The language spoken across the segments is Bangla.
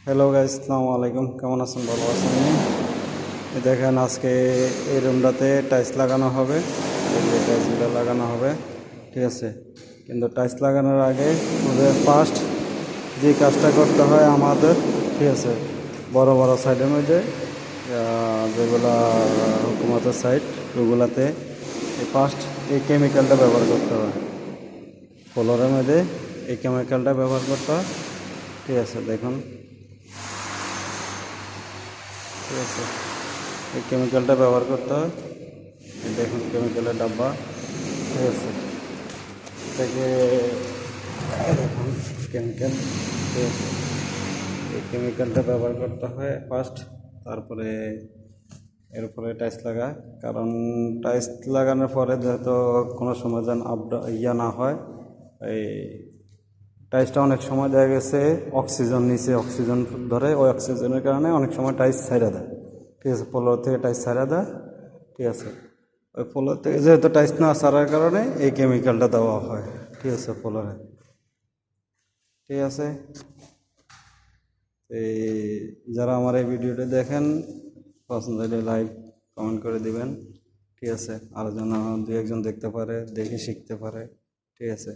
হ্যালো গাইস, আসসালামু আলাইকুম। কেমন আছেন? ভালো আছেন? দেখেন, আজকে এই রুমটাতে টাইলস লাগানো হবে। এই যে টাইলসগুলো লাগানো হবে, ঠিক আছে। কিন্তু টাইলস লাগানোর আগে আমাদের ফার্স্ট যে কাজটা করতে হয় আমাদের, ঠিক আছে, বড় বড় সাইডের মধ্যে যেগুলো হুকুমতের সাইড, ওগুলাতে ফার্স্ট এই কেমিক্যালটা ব্যবহার করতে হয়। ফ্লোরের মধ্যে এই কেমিক্যালটা ব্যবহার করতে হয়, ঠিক আছে। দেখুন, ঠিক আছে, এই কেমিক্যালটা ব্যবহার করতে হয়। এই দেখুন কেমিক্যালের ডাব্বা, ঠিক আছে। থেকে দেখুন কেমিক্যাল, ঠিক আছে। এই কেমিক্যালটা ব্যবহার করতে হয় ফার্স্ট, তারপরে এরপরে টাইলস লাগায়। কারণ টাইলস লাগানোর পরে যেহেতু কোনো সময় যেন ইয়া না হয়, এই টাইলসটা অনেক সময় দেখা গেছে অক্সিজেন নিচে অক্সিজেন ধরে, ওই অক্সিজেনের কারণে অনেক সময় টাইলস ছাইড়া দেয়, ঠিক আছে। ফ্লোর থেকে টাইলস ছাইড়া দেয়, ঠিক আছে। ওই ফ্লোর থেকে যেহেতু টাইলস না ছাড়ার কারণে এই কেমিক্যালটা দেওয়া হয়, ঠিক আছে, ফ্লোরে, ঠিক আছে। এই যারা আমার এই ভিডিওটা দেখেন, পছন্দ হলে লাইক কমেন্ট করে দিবেন, ঠিক আছে। আর যেন দু একজন দেখতে পারে, দেখে শিখতে পারে, ঠিক আছে।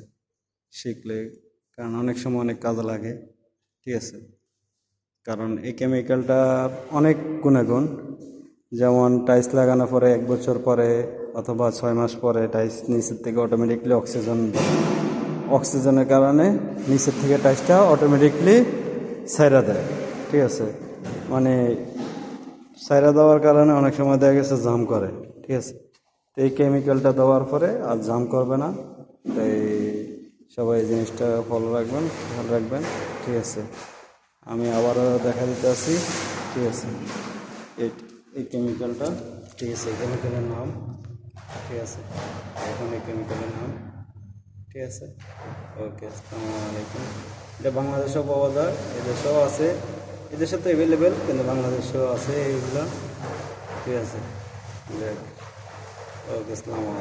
শিখলে, কারণ অনেক সময় অনেক কাজে লাগে, ঠিক আছে। কারণ এই কেমিক্যালটা অনেক গুণাগুণ, যেমন টাইলস লাগানোর পরে 1 বছর পরে অথবা 6 মাস পরে টাইলস নিচের থেকে অটোমেটিকলি অক্সিজেনের কারণে নিচের থেকে টাইলসটা অটোমেটিকলি ছাইড়া দেয়, ঠিক আছে। মানে ছাইড়া দেওয়ার কারণে অনেক সময় দেখা গেছে জাম করে, ঠিক আছে। তো এই কেমিক্যালটা দেওয়ার পরে আর জাম করবে না। তাই সবাই এই জিনিসটা ফলো রাখবেন, খেয়াল রাখবেন, ঠিক আছে। আমি আবারও দেখা দিতে আসি, ঠিক আছে। এই এই কেমিক্যালটা, ঠিক আছে, এই কেমিক্যালের নাম, ঠিক আছে। এখন এই কেমিক্যালের নাম, ঠিক আছে। ওকে, আসসালামু আলাইকুম। এটা বাংলাদেশেও পাওয়া যায়, এদেশেও আছে। এদেশে তো অ্যাভেলেবেল, কিন্তু বাংলাদেশেও আছে এইগুলো, ঠিক আছে। ওকে, আসসালামু আলাইকুম।